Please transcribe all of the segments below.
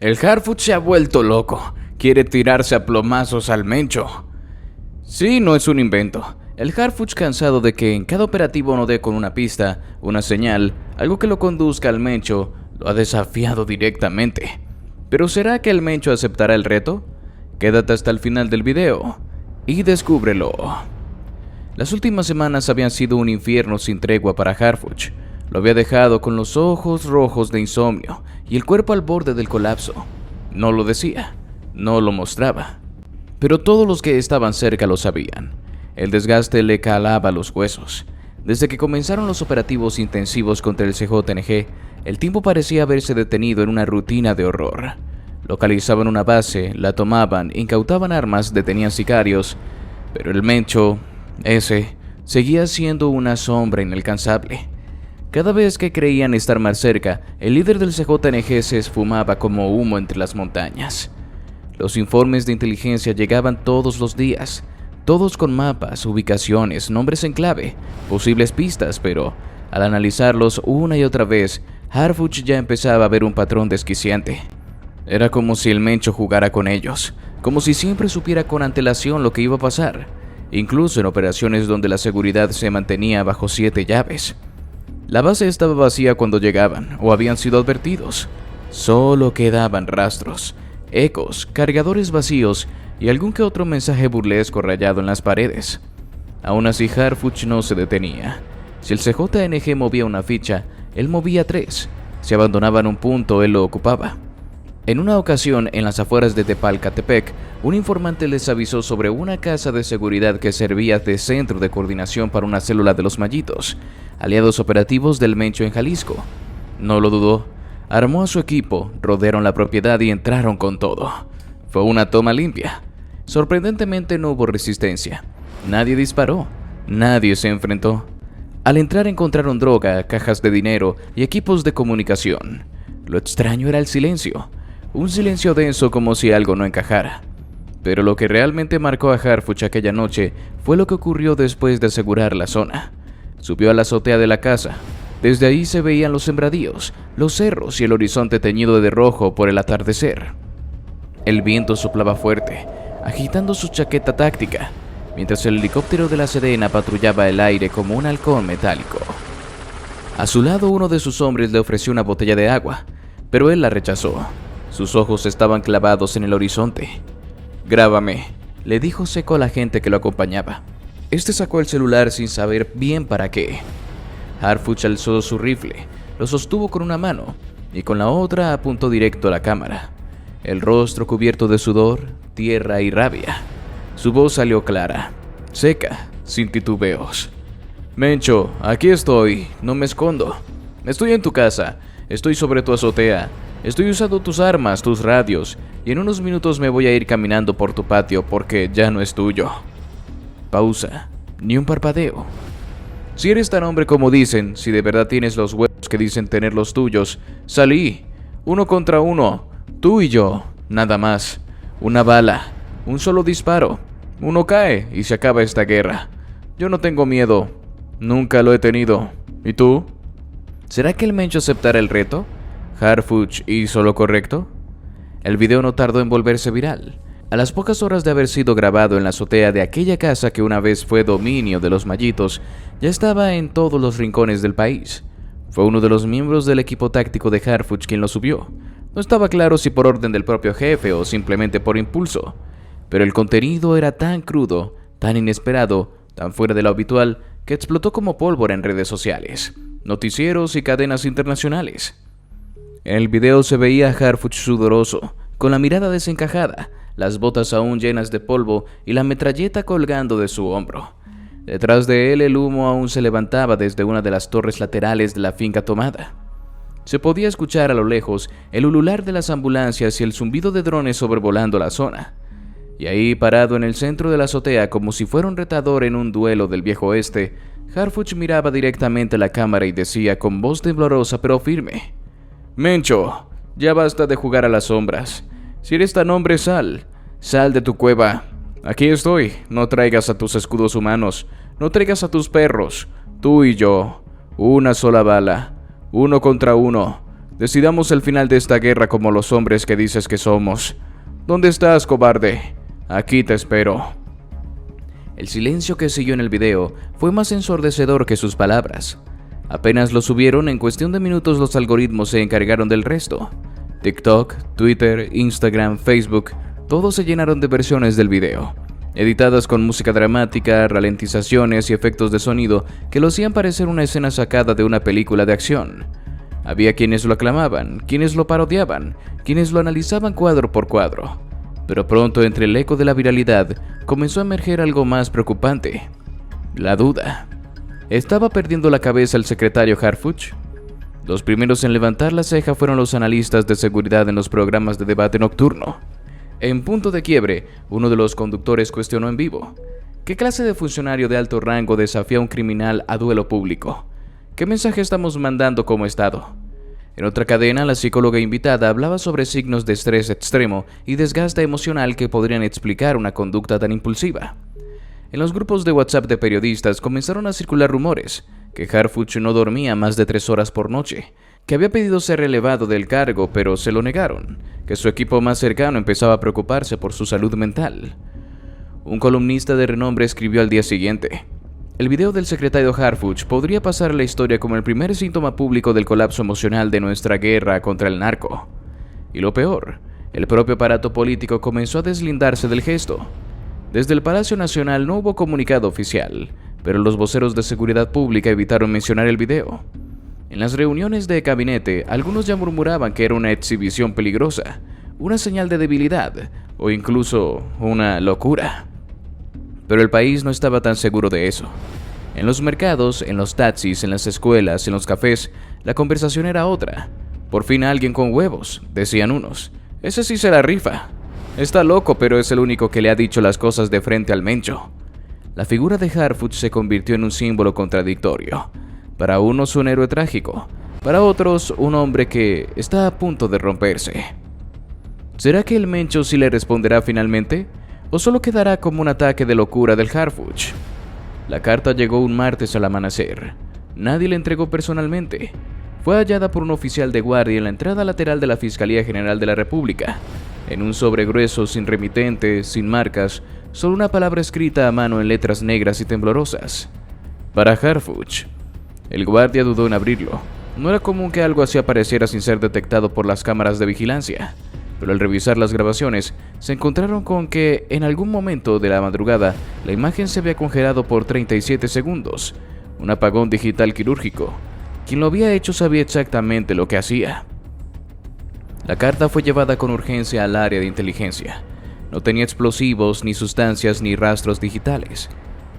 El Harfuch se ha vuelto loco. Quiere tirarse a plomazos al Mencho. Sí, no es un invento. El Harfuch, cansado de que en cada operativo no dé con una pista, una señal, algo que lo conduzca al Mencho, lo ha desafiado directamente. ¿Pero será que el Mencho aceptará el reto? Quédate hasta el final del video y descúbrelo. Las últimas semanas habían sido un infierno sin tregua para Harfuch. Lo había dejado con los ojos rojos de insomnio y el cuerpo al borde del colapso. No lo decía, no lo mostraba, pero todos los que estaban cerca lo sabían. El desgaste le calaba los huesos. Desde que comenzaron los operativos intensivos contra el CJNG, el tiempo parecía haberse detenido en una rutina de horror. Localizaban una base, la tomaban, incautaban armas, detenían sicarios, pero el Mencho, ese, seguía siendo una sombra inalcanzable. Cada vez que creían estar más cerca, el líder del CJNG se esfumaba como humo entre las montañas. Los informes de inteligencia llegaban todos los días, todos con mapas, ubicaciones, nombres en clave, posibles pistas, pero al analizarlos una y otra vez, Harfuch ya empezaba a ver un patrón desquiciante. Era como si el Mencho jugara con ellos, como si siempre supiera con antelación lo que iba a pasar, incluso en operaciones donde la seguridad se mantenía bajo 7 llaves. La base estaba vacía cuando llegaban, o habían sido advertidos. Solo quedaban rastros, ecos, cargadores vacíos y algún que otro mensaje burlesco rayado en las paredes. Aún así, Harfuch no se detenía. Si el CJNG movía una ficha, él movía 3. Si abandonaban un punto, él lo ocupaba. En una ocasión, en las afueras de Tepalcatepec, un informante les avisó sobre una casa de seguridad que servía de centro de coordinación para una célula de los Mallitos, aliados operativos del Mencho en Jalisco. No lo dudó. Armó a su equipo, rodearon la propiedad y entraron con todo. Fue una toma limpia. Sorprendentemente no hubo resistencia. Nadie disparó. Nadie se enfrentó. Al entrar encontraron droga, cajas de dinero y equipos de comunicación. Lo extraño era el silencio. Un silencio denso como si algo no encajara. Pero lo que realmente marcó a Harfuch aquella noche fue lo que ocurrió después de asegurar la zona. Subió a la azotea de la casa. Desde ahí se veían los sembradíos, los cerros y el horizonte teñido de rojo por el atardecer. El viento soplaba fuerte, agitando su chaqueta táctica, mientras el helicóptero de la Sedena patrullaba el aire como un halcón metálico. A su lado, uno de sus hombres le ofreció una botella de agua, pero él la rechazó. Sus ojos estaban clavados en el horizonte. «Grábame», le dijo seco a la gente que lo acompañaba. Este sacó el celular sin saber bien para qué. Harfuch alzó su rifle, lo sostuvo con una mano y con la otra apuntó directo a la cámara. El rostro cubierto de sudor, tierra y rabia. Su voz salió clara, seca, sin titubeos. «Mencho, aquí estoy, no me escondo. Estoy en tu casa, estoy sobre tu azotea, estoy usando tus armas, tus radios, y en unos minutos me voy a ir caminando por tu patio porque ya no es tuyo». Pausa, ni un parpadeo. «Si eres tan hombre como dicen, si de verdad tienes los huevos que dicen tener los tuyos, salí, 1 contra 1, tú y yo, nada más. Una bala, un solo disparo, uno cae y se acaba esta guerra. Yo no tengo miedo, nunca lo he tenido. ¿Y tú?» ¿Será que el Mencho aceptará el reto? ¿Harfuch hizo lo correcto? El video no tardó en volverse viral. A las pocas horas de haber sido grabado en la azotea de aquella casa que una vez fue dominio de los Mallitos, ya estaba en todos los rincones del país. Fue uno de los miembros del equipo táctico de Harfuch quien lo subió. No estaba claro si por orden del propio jefe o simplemente por impulso, pero el contenido era tan crudo, tan inesperado, tan fuera de lo habitual, que explotó como pólvora en redes sociales, noticieros y cadenas internacionales. En el video se veía a Harfuch sudoroso, con la mirada desencajada, las botas aún llenas de polvo y la metralleta colgando de su hombro. Detrás de él el humo aún se levantaba desde una de las torres laterales de la finca tomada. Se podía escuchar a lo lejos el ulular de las ambulancias y el zumbido de drones sobrevolando la zona. Y ahí, parado en el centro de la azotea como si fuera un retador en un duelo del viejo oeste, Harfuch miraba directamente a la cámara y decía con voz temblorosa pero firme: «Mencho, ya basta de jugar a las sombras. Si eres tan hombre, sal de tu cueva. Aquí estoy, no traigas a tus escudos humanos, no traigas a tus perros, tú y yo, una sola bala, 1 contra 1, Decidamos el final de esta guerra como los hombres que dices que somos. ¿Dónde estás, cobarde? Aquí te espero. El silencio que siguió en el video fue más ensordecedor que sus palabras. Apenas lo subieron, en cuestión de minutos los algoritmos se encargaron del resto. TikTok, Twitter, Instagram, Facebook, todos se llenaron de versiones del video, editadas con música dramática, ralentizaciones y efectos de sonido que lo hacían parecer una escena sacada de una película de acción. Había quienes lo aclamaban, quienes lo parodiaban, quienes lo analizaban cuadro por cuadro. Pero pronto, entre el eco de la viralidad, comenzó a emerger algo más preocupante: la duda. ¿Estaba perdiendo la cabeza el secretario Harfuch? Los primeros en levantar la ceja fueron los analistas de seguridad en los programas de debate nocturno. En punto de quiebre, uno de los conductores cuestionó en vivo: ¿qué clase de funcionario de alto rango desafía a un criminal a duelo público? ¿Qué mensaje estamos mandando como Estado? En otra cadena, la psicóloga invitada hablaba sobre signos de estrés extremo y desgaste emocional que podrían explicar una conducta tan impulsiva. En los grupos de WhatsApp de periodistas comenzaron a circular rumores que Harfuch no dormía más de 3 horas por noche, que había pedido ser relevado del cargo pero se lo negaron, que su equipo más cercano empezaba a preocuparse por su salud mental. Un columnista de renombre escribió al día siguiente: el video del secretario Harfuch podría pasar a la historia como el primer síntoma público del colapso emocional de nuestra guerra contra el narco. Y lo peor, el propio aparato político comenzó a deslindarse del gesto. Desde el Palacio Nacional no hubo comunicado oficial, pero los voceros de seguridad pública evitaron mencionar el video. En las reuniones de gabinete, algunos ya murmuraban que era una exhibición peligrosa, una señal de debilidad o incluso una locura. Pero el país no estaba tan seguro de eso. En los mercados, en los taxis, en las escuelas, en los cafés, la conversación era otra. Por fin alguien con huevos, decían unos. Ese sí se la rifa. Está loco, pero es el único que le ha dicho las cosas de frente al Mencho. La figura de Harfuch se convirtió en un símbolo contradictorio. Para unos un héroe trágico, para otros un hombre que está a punto de romperse. ¿Será que el Mencho sí le responderá finalmente? ¿O solo quedará como un ataque de locura del Harfuch? La carta llegó un martes al amanecer. Nadie la entregó personalmente. Fue hallada por un oficial de guardia en la entrada lateral de la Fiscalía General de la República. En un sobre grueso, sin remitente, sin marcas, solo una palabra escrita a mano en letras negras y temblorosas: para Harfuch. El guardia dudó en abrirlo. No era común que algo así apareciera sin ser detectado por las cámaras de vigilancia, pero al revisar las grabaciones, se encontraron con que en algún momento de la madrugada, la imagen se había congelado por 37 segundos, un apagón digital quirúrgico. Quien lo había hecho sabía exactamente lo que hacía. La carta fue llevada con urgencia al área de inteligencia. No tenía explosivos, ni sustancias, ni rastros digitales.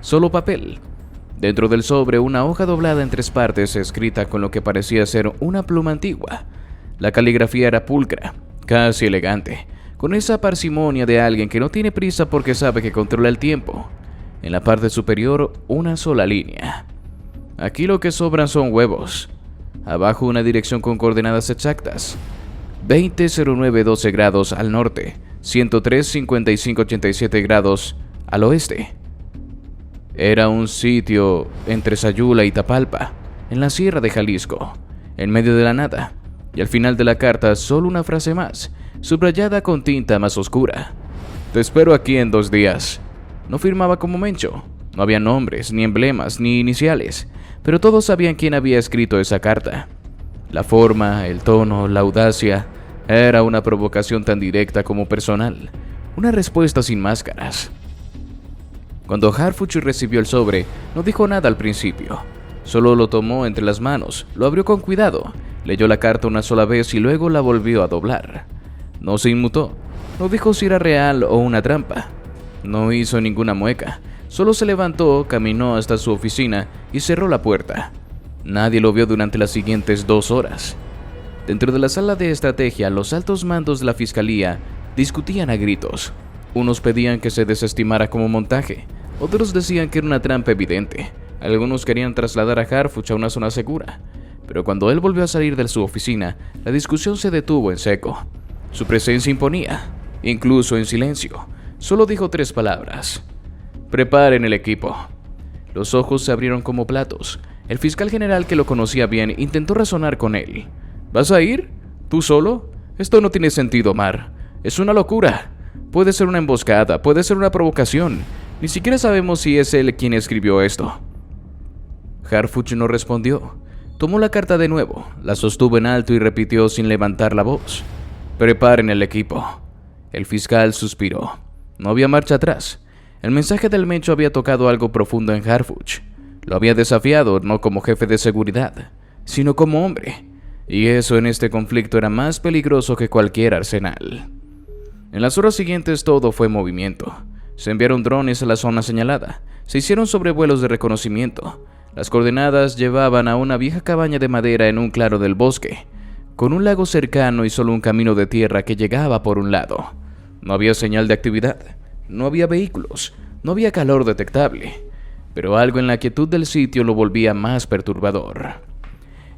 Solo papel. Dentro del sobre, una hoja doblada en 3 partes, escrita con lo que parecía ser una pluma antigua. La caligrafía era pulcra, casi elegante, con esa parsimonia de alguien que no tiene prisa porque sabe que controla el tiempo. En la parte superior, una sola línea. Aquí lo que sobran son huevos. Abajo una dirección con coordenadas exactas: 200912 grados al norte, 1035587 grados al oeste. Era un sitio entre Sayula y Tapalpa, en la sierra de Jalisco, en medio de la nada, y al final de la carta solo una frase más, subrayada con tinta más oscura: te espero aquí en 2 días. No firmaba como Mencho, no había nombres, ni emblemas, ni iniciales, pero todos sabían quién había escrito esa carta. La forma, el tono, la audacia, era una provocación tan directa como personal, una respuesta sin máscaras. Cuando Harfuch recibió el sobre, no dijo nada al principio. Solo lo tomó entre las manos, lo abrió con cuidado, leyó la carta una sola vez y luego la volvió a doblar. No se inmutó, no dijo si era real o una trampa. No hizo ninguna mueca, solo se levantó, caminó hasta su oficina y cerró la puerta. Nadie lo vio durante las siguientes 2 horas. Dentro de la sala de estrategia, los altos mandos de la fiscalía discutían a gritos. Unos pedían que se desestimara como montaje, otros decían que era una trampa evidente. Algunos querían trasladar a Harfuch a una zona segura, pero cuando él volvió a salir de su oficina, la discusión se detuvo en seco. Su presencia imponía, incluso en silencio. Solo dijo 3 palabras: preparen el equipo. Los ojos se abrieron como platos. El fiscal general, que lo conocía bien, intentó razonar con él. ¿Vas a ir? ¿Tú solo? Esto no tiene sentido, Mar. Es una locura. Puede ser una emboscada, puede ser una provocación. Ni siquiera sabemos si es él quien escribió esto. Harfuch no respondió. Tomó la carta de nuevo, la sostuvo en alto y repitió sin levantar la voz. Preparen el equipo. El fiscal suspiró. No había marcha atrás. El mensaje del Mencho había tocado algo profundo en Harfuch. Lo había desafiado no como jefe de seguridad, sino como hombre. Y eso en este conflicto era más peligroso que cualquier arsenal. En las horas siguientes todo fue movimiento. Se enviaron drones a la zona señalada. Se hicieron sobrevuelos de reconocimiento. Las coordenadas llevaban a una vieja cabaña de madera en un claro del bosque, con un lago cercano y solo un camino de tierra que llegaba por un lado. No había señal de actividad, no había vehículos, no había calor detectable, pero algo en la quietud del sitio lo volvía más perturbador.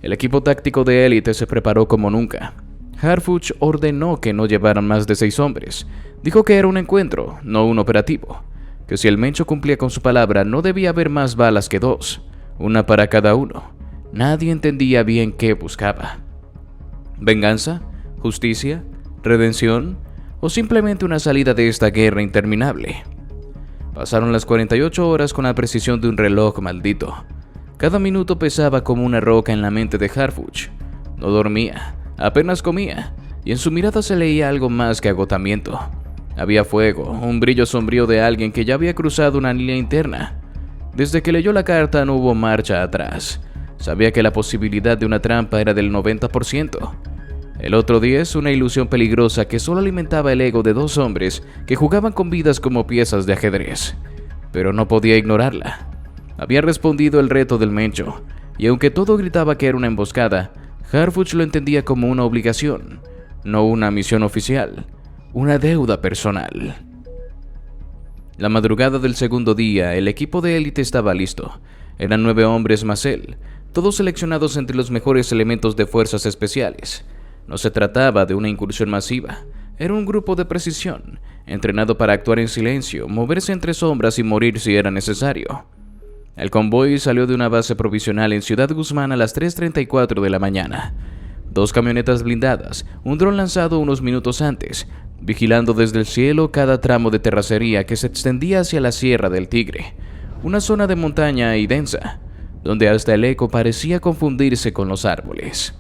El equipo táctico de élite se preparó como nunca. Harfuch ordenó que no llevaran más de 6 hombres. Dijo que era un encuentro, no un operativo, que si el Mencho cumplía con su palabra no debía haber más balas que 2. Una para cada uno. Nadie entendía bien qué buscaba. ¿Venganza? ¿Justicia? ¿Redención? ¿O simplemente una salida de esta guerra interminable? Pasaron las 48 horas con la precisión de un reloj maldito. Cada minuto pesaba como una roca en la mente de Harfuch. No dormía, apenas comía, y en su mirada se leía algo más que agotamiento. Había fuego, un brillo sombrío de alguien que ya había cruzado una línea interna. Desde que leyó la carta no hubo marcha atrás. Sabía que la posibilidad de una trampa era del 90%. El otro 10, una ilusión peligrosa que solo alimentaba el ego de 2 hombres que jugaban con vidas como piezas de ajedrez. Pero no podía ignorarla. Había respondido el reto del Mencho, y aunque todo gritaba que era una emboscada, Harfuch lo entendía como una obligación, no una misión oficial, una deuda personal. La madrugada del segundo día, el equipo de élite estaba listo. Eran 9 hombres más él, todos seleccionados entre los mejores elementos de fuerzas especiales. No se trataba de una incursión masiva, era un grupo de precisión, entrenado para actuar en silencio, moverse entre sombras y morir si era necesario. El convoy salió de una base provisional en Ciudad Guzmán a las 3:34 de la mañana. 2 camionetas blindadas, un dron lanzado unos minutos antes, vigilando desde el cielo cada tramo de terracería que se extendía hacia la Sierra del Tigre, una zona de montaña y densa, donde hasta el eco parecía confundirse con los árboles.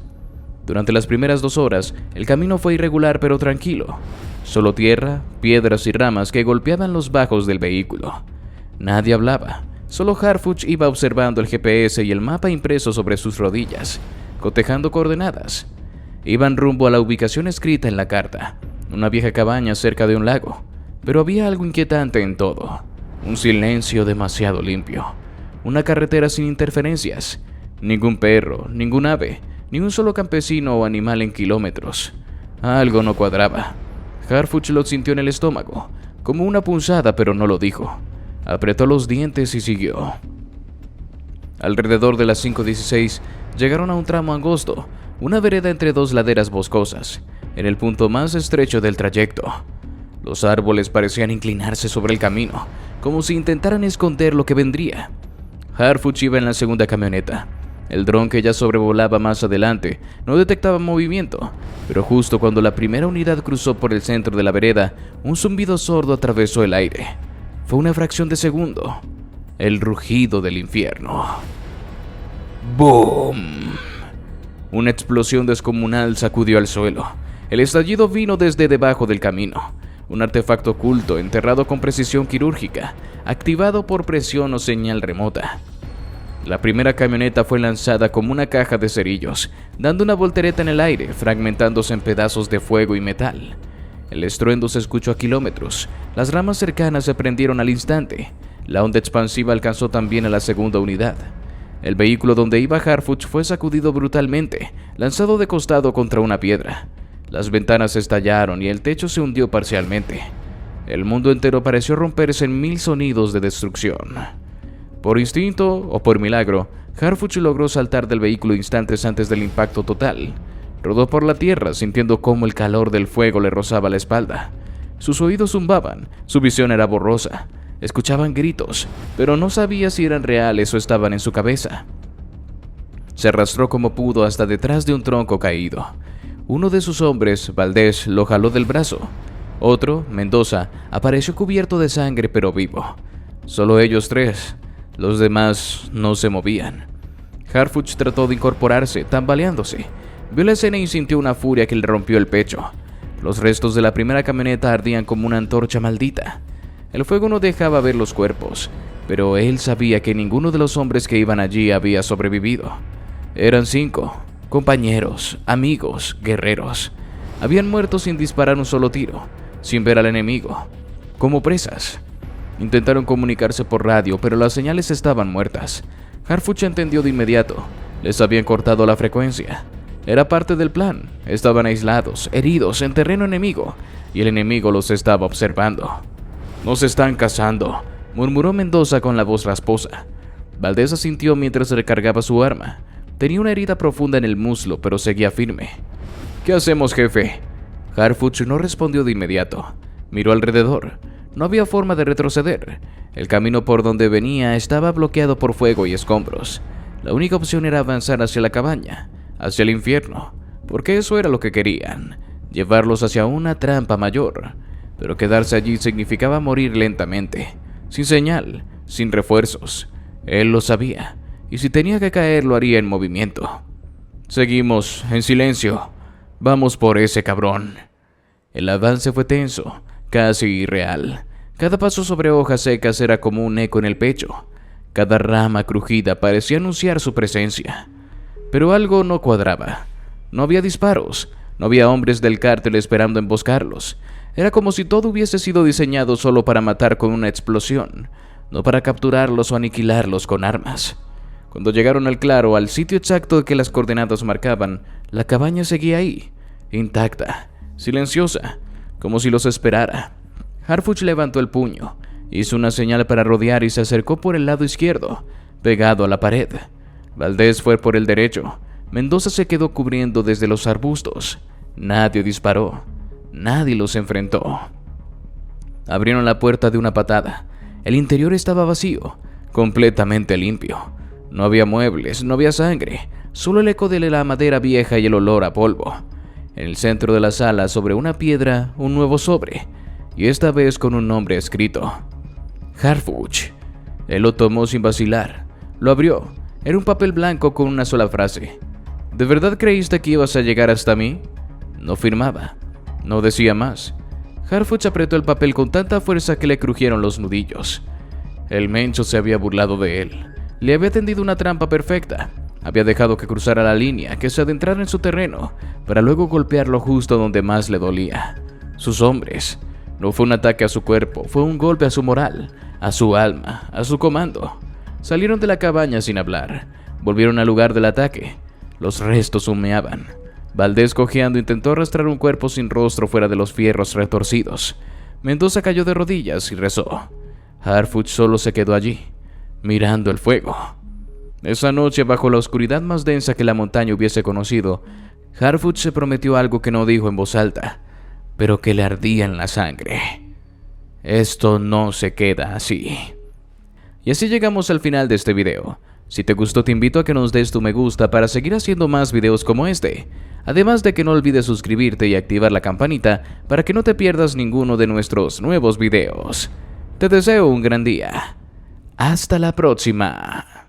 Durante las primeras 2 horas, el camino fue irregular pero tranquilo, solo tierra, piedras y ramas que golpeaban los bajos del vehículo. Nadie hablaba, solo Harfuch iba observando el GPS y el mapa impreso sobre sus rodillas, cotejando coordenadas. Iban rumbo a la ubicación escrita en la carta, una vieja cabaña cerca de un lago, pero había algo inquietante en todo. Un silencio demasiado limpio, una carretera sin interferencias, ningún perro, ningún ave, ni un solo campesino o animal en kilómetros. Algo no cuadraba. Harfuch lo sintió en el estómago, como una punzada, pero no lo dijo. Apretó los dientes y siguió. Alrededor de las 5:16 llegaron a un tramo angosto, una vereda entre 2 laderas boscosas, en el punto más estrecho del trayecto. Los árboles parecían inclinarse sobre el camino, como si intentaran esconder lo que vendría. Harfuch iba en la segunda camioneta. El dron que ya sobrevolaba más adelante no detectaba movimiento, pero justo cuando la primera unidad cruzó por el centro de la vereda, un zumbido sordo atravesó el aire. Fue una fracción de segundo. El rugido del infierno. ¡Boom! Una explosión descomunal sacudió al suelo. El estallido vino desde debajo del camino. Un artefacto oculto, enterrado con precisión quirúrgica, activado por presión o señal remota. La primera camioneta fue lanzada como una caja de cerillos, dando una voltereta en el aire, fragmentándose en pedazos de fuego y metal. El estruendo se escuchó a kilómetros. Las ramas cercanas se prendieron al instante. La onda expansiva alcanzó también a la segunda unidad. El vehículo donde iba Harfuch fue sacudido brutalmente, lanzado de costado contra una piedra. Las ventanas estallaron y el techo se hundió parcialmente. El mundo entero pareció romperse en 1000 sonidos de destrucción. Por instinto o por milagro, Harfuch logró saltar del vehículo instantes antes del impacto total. Rodó por la tierra sintiendo cómo el calor del fuego le rozaba la espalda. Sus oídos zumbaban, su visión era borrosa. Escuchaban gritos, pero no sabía si eran reales o estaban en su cabeza. se arrastró como pudo hasta detrás de un tronco caído. Uno de sus hombres, Valdés, lo jaló del brazo. Otro, Mendoza, apareció cubierto de sangre pero vivo. Solo ellos tres. Los demás no se movían. Harfuch trató de incorporarse, tambaleándose. Vio la escena y sintió una furia que le rompió el pecho. Los restos de la primera camioneta ardían como una antorcha maldita. El fuego no dejaba ver los cuerpos, pero él sabía que ninguno de los hombres que iban allí había sobrevivido. Eran 5, compañeros, amigos, guerreros. Habían muerto sin disparar un solo tiro, sin ver al enemigo, como presas. Intentaron comunicarse por radio, pero las señales estaban muertas. Harfuch entendió de inmediato. Les habían cortado la frecuencia. Era parte del plan. Estaban aislados, heridos, en terreno enemigo, y el enemigo los estaba observando. «Nos están cazando», murmuró Mendoza con la voz rasposa. Valdés asintió mientras recargaba su arma. Tenía una herida profunda en el muslo, pero seguía firme. «¿Qué hacemos, jefe?» Harfuch no respondió de inmediato. Miró alrededor. No había forma de retroceder. El camino por donde venía estaba bloqueado por fuego y escombros. La única opción era avanzar hacia la cabaña, hacia el infierno, porque eso era lo que querían, llevarlos hacia una trampa mayor. Pero quedarse allí significaba morir lentamente, sin señal, sin refuerzos. Él lo sabía, y si tenía que caer lo haría en movimiento. «Seguimos, en silencio. Vamos por ese cabrón». El avance fue tenso, casi irreal. Cada paso sobre hojas secas era como un eco en el pecho. Cada rama crujida parecía anunciar su presencia. Pero algo no cuadraba. No había disparos, no había hombres del cártel esperando emboscarlos. Era como si todo hubiese sido diseñado solo para matar con una explosión, no para capturarlos o aniquilarlos con armas. Cuando llegaron al claro, al sitio exacto que las coordenadas marcaban, la cabaña seguía ahí, intacta, silenciosa, como si los esperara. Harfuch levantó el puño, hizo una señal para rodear y se acercó por el lado izquierdo, pegado a la pared. Valdés fue por el derecho. Mendoza se quedó cubriendo desde los arbustos. Nadie disparó. Nadie los enfrentó. Abrieron la puerta de una patada. El interior estaba vacío, completamente limpio. No había muebles, no había sangre, solo el eco de la madera vieja y el olor a polvo. En el centro de la sala, sobre una piedra, un nuevo sobre, y esta vez con un nombre escrito: Harfuch. Él lo tomó sin vacilar. Lo abrió. Era un papel blanco con una sola frase. ¿De verdad creíste que ibas a llegar hasta mí? No firmaba. No decía más. Harfuch apretó el papel con tanta fuerza que le crujieron los nudillos. El mencho se había burlado de él. Le había tendido una trampa perfecta. Había dejado que cruzara la línea, que se adentrara en su terreno, para luego golpearlo justo donde más le dolía. Sus hombres. No fue un ataque a su cuerpo, fue un golpe a su moral, a su alma, a su comando. Salieron de la cabaña sin hablar. Volvieron al lugar del ataque. Los restos humeaban. Valdés, cojeando, intentó arrastrar un cuerpo sin rostro fuera de los fierros retorcidos. Mendoza cayó de rodillas y rezó. Harfuch solo se quedó allí, mirando el fuego. Esa noche, bajo la oscuridad más densa que la montaña hubiese conocido, Harfuch se prometió algo que no dijo en voz alta, pero que le ardía en la sangre. Esto no se queda así. Y así llegamos al final de este video. Si te gustó, te invito a que nos des tu me gusta para seguir haciendo más videos como este. Además de que no olvides suscribirte y activar la campanita para que no te pierdas ninguno de nuestros nuevos videos. Te deseo un gran día. Hasta la próxima.